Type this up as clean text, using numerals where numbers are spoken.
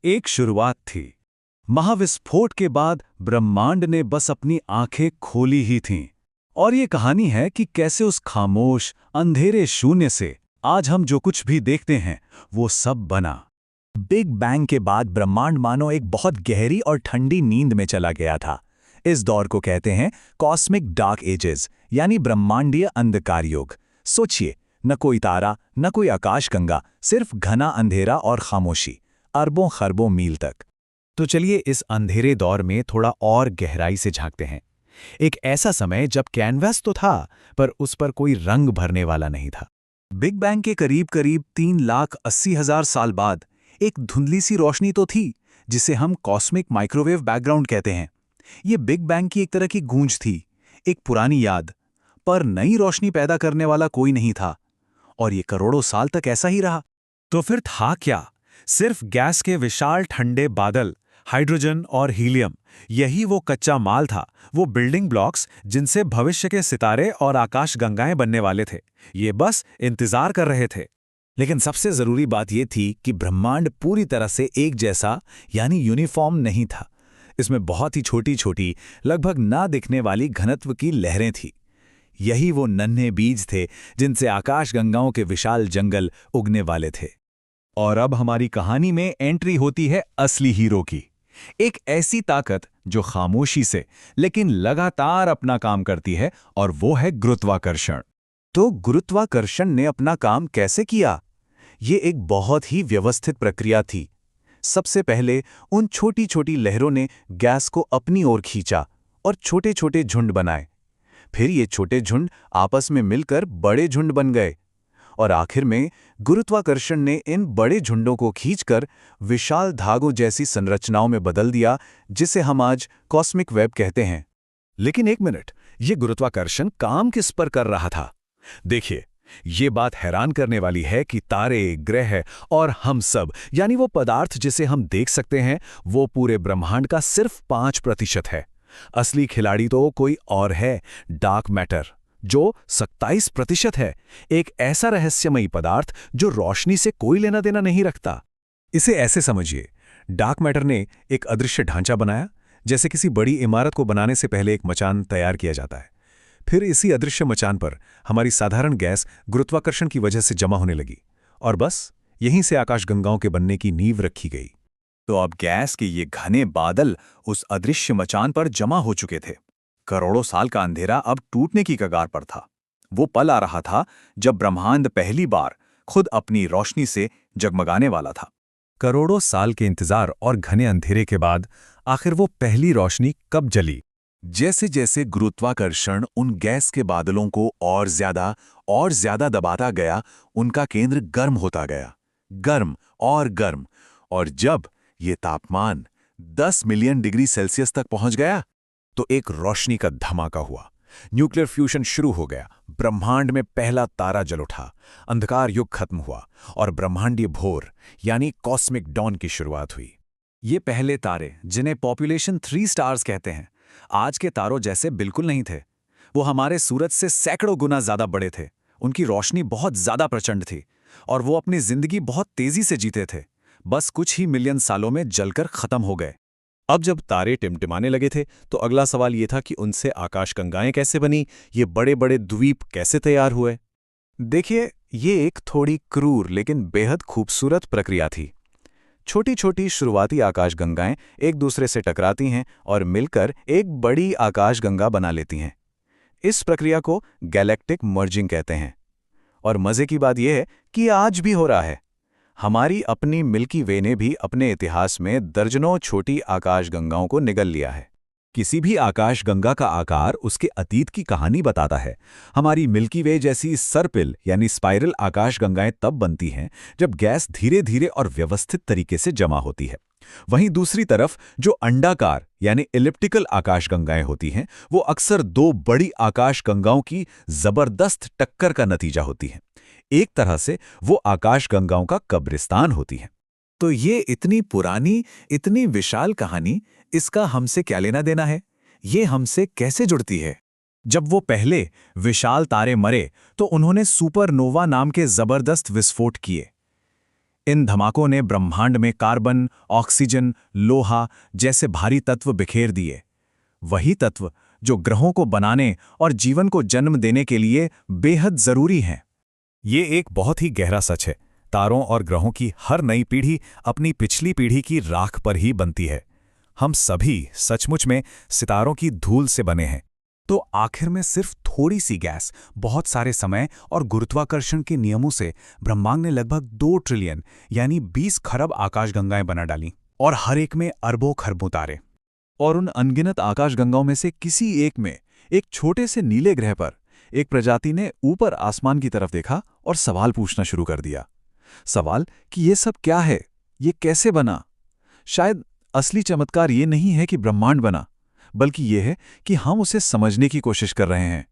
एक शुरुआत थी। महाविस्फोट के बाद ब्रह्मांड ने बस अपनी आंखें खोली ही थीं। और ये कहानी है कि कैसे उस खामोश अंधेरे शून्य से आज हम जो कुछ भी देखते हैं वो सब बना। बिग बैंग के बाद ब्रह्मांड मानो एक बहुत गहरी और ठंडी नींद में चला गया था। इस दौर को कहते हैं कॉस्मिक डार्क एजेस, यानी ब्रह्मांडीय अंधकार युग। सोचिए, न कोई तारा, न कोई आकाशगंगा, सिर्फ घना अंधेरा और खामोशी, अरबों खरबों मील तक। तो चलिए इस अंधेरे दौर में थोड़ा और गहराई से झांकते हैं। एक ऐसा समय जब कैनवास तो था, पर उस पर कोई रंग भरने वाला नहीं था। बिग बैंग के करीब करीब 3,80,000 साल बाद एक धुंधली सी रोशनी तो थी, जिसे हम कॉस्मिक माइक्रोवेव बैकग्राउंड कहते हैं। ये बिग बैंग की एक तरह की गूंज थी, एक पुरानी याद, पर नई रोशनी पैदा करने वाला कोई नहीं था। और ये करोड़ों साल तक ऐसा ही रहा। तो फिर था क्या? सिर्फ गैस के विशाल ठंडे बादल, हाइड्रोजन और हीलियम। यही वो कच्चा माल था, वो बिल्डिंग ब्लॉक्स जिनसे भविष्य के सितारे और आकाशगंगाएं बनने वाले थे। ये बस इंतजार कर रहे थे। लेकिन सबसे जरूरी बात यह थी कि ब्रह्मांड पूरी तरह से एक जैसा, यानी यूनिफॉर्म नहीं था। इसमें बहुत ही छोटी छोटी, लगभग ना दिखने वाली घनत्व की लहरें थीं। यही वो नन्हे बीज थे जिनसे आकाशगंगाओं के विशाल जंगल उगने वाले थे। और अब हमारी कहानी में एंट्री होती है असली हीरो की। एक ऐसी ताकत जो खामोशी से लेकिन लगातार अपना काम करती है, और वो है गुरुत्वाकर्षण। तो गुरुत्वाकर्षण ने अपना काम कैसे किया? ये एक बहुत ही व्यवस्थित प्रक्रिया थी। सबसे पहले उन छोटी छोटी लहरों ने गैस को अपनी ओर खींचा और छोटे छोटे झुंड बनाए। फिर ये छोटे झुंड आपस में मिलकर बड़े झुंड बन गए, और आखिर में गुरुत्वाकर्षण ने इन बड़े झुंडों को खींचकर विशाल धागों जैसी संरचनाओं में बदल दिया, जिसे हम आज कॉस्मिक वेब कहते हैं। लेकिन एक मिनट, ये गुरुत्वाकर्षण काम किस पर कर रहा था? देखिए, ये बात हैरान करने वाली है कि तारे, ग्रह और हम सब, यानी वो पदार्थ जिसे हम देख सकते हैं, वो पूरे ब्रह्मांड का सिर्फ 5% है। असली खिलाड़ी तो कोई और है, डार्क मैटर, जो 27% है। एक ऐसा रहस्यमयी पदार्थ जो रोशनी से कोई लेना देना नहीं रखता। इसे ऐसे समझिए, डार्क मैटर ने एक अदृश्य ढांचा बनाया, जैसे किसी बड़ी इमारत को बनाने से पहले एक मचान तैयार किया जाता है। फिर इसी अदृश्य मचान पर हमारी साधारण गैस गुरुत्वाकर्षण की वजह से जमा होने लगी, और बस यहीं से आकाशगंगाओं के बनने की नींव रखी गई। तो अब गैस के ये घने बादल उस अदृश्य मचान पर जमा हो चुके थे। करोड़ों साल का अंधेरा अब टूटने की कगार पर था। वो पल आ रहा था जब ब्रह्मांड पहली बार खुद अपनी रोशनी से जगमगाने वाला था। करोड़ों साल के इंतजार और घने अंधेरे के बाद आखिर वो पहली रोशनी कब जली? जैसे जैसे गुरुत्वाकर्षण उन गैस के बादलों को और ज्यादा दबाता गया, उनका केंद्र गर्म होता गया, गर्म और गर्म। और जब ये तापमान 10 मिलियन डिग्री सेल्सियस तक पहुंच गया, तो एक रोशनी का धमाका हुआ। न्यूक्लियर फ्यूजन शुरू हो गया। ब्रह्मांड में पहला तारा जल उठा। अंधकार युग खत्म हुआ और ब्रह्मांडीय भोर, यानी कॉस्मिक डॉन की शुरुआत हुई। ये पहले तारे, जिन्हें पॉपुलेशन 3 स्टार्स कहते हैं, आज के तारों जैसे बिल्कुल नहीं थे। वो हमारे सूरज से सैकड़ों गुना ज्यादा बड़े थे। उनकी रोशनी बहुत ज्यादा प्रचंड थी, और वो अपनी जिंदगी बहुत तेजी से जीते थे। बस कुछ ही मिलियन सालों में जलकर खत्म हो गए। अब जब तारे टिमटिमाने लगे थे, तो अगला सवाल ये था कि उनसे आकाशगंगाएं कैसे बनी? ये बड़े बड़े द्वीप कैसे तैयार हुए? देखिए, ये एक थोड़ी क्रूर लेकिन बेहद खूबसूरत प्रक्रिया थी। छोटी छोटी शुरुआती आकाशगंगाएं एक दूसरे से टकराती हैं और मिलकर एक बड़ी आकाशगंगा बना लेती हैं। इस प्रक्रिया को गैलेक्टिक मर्जिंग कहते हैं। और मजे की बात यह है कि आज भी हो रहा है। हमारी अपनी मिल्की वे ने भी अपने इतिहास में दर्जनों छोटी आकाशगंगाओं को निगल लिया है। किसी भी आकाशगंगा का आकार उसके अतीत की कहानी बताता है। हमारी मिल्की वे जैसी सर्पिल यानी स्पाइरल आकाशगंगाएं तब बनती हैं जब गैस धीरे धीरे और व्यवस्थित तरीके से जमा होती है। वहीं दूसरी तरफ जो अंडाकार यानी इलिप्टिकल आकाशगंगाएं होती हैं, वो अक्सर दो बड़ी आकाशगंगाओं की जबरदस्त टक्कर का नतीजा होती हैं। एक तरह से वो आकाशगंगाओं का कब्रिस्तान होती हैं। तो ये इतनी पुरानी, इतनी विशाल कहानी, इसका हमसे क्या लेना देना है? ये हमसे कैसे जुड़ती है? जब वो पहले विशाल तारे मरे, तो उन्होंने सुपरनोवा नाम के जबरदस्त विस्फोट किए। इन धमाकों ने ब्रह्मांड में कार्बन, ऑक्सीजन, लोहा जैसे भारी तत्व बिखेर दिए। वही तत्व जो ग्रहों को बनाने और जीवन को जन्म देने के लिए बेहद जरूरी हैं। ये एक बहुत ही गहरा सच है। तारों और ग्रहों की हर नई पीढ़ी अपनी पिछली पीढ़ी की राख पर ही बनती है। हम सभी सचमुच में सितारों की धूल से बने हैं। तो आखिर में सिर्फ थोड़ी सी गैस, बहुत सारे समय और गुरुत्वाकर्षण के नियमों से ब्रह्मांड ने लगभग 2 ट्रिलियन यानी 20 खरब आकाशगंगाएं बना डाली, और हर एक में अरबों खरबों तारे। और उन अनगिनत आकाशगंगाओं में से किसी एक में, एक छोटे से नीले ग्रह पर, एक प्रजाति ने ऊपर आसमान की तरफ देखा और सवाल पूछना शुरू कर दिया। सवाल कि ये सब क्या है, ये कैसे बना? शायद असली चमत्कार ये नहीं है कि ब्रह्मांड बना, बल्कि ये है कि हम उसे समझने की कोशिश कर रहे हैं।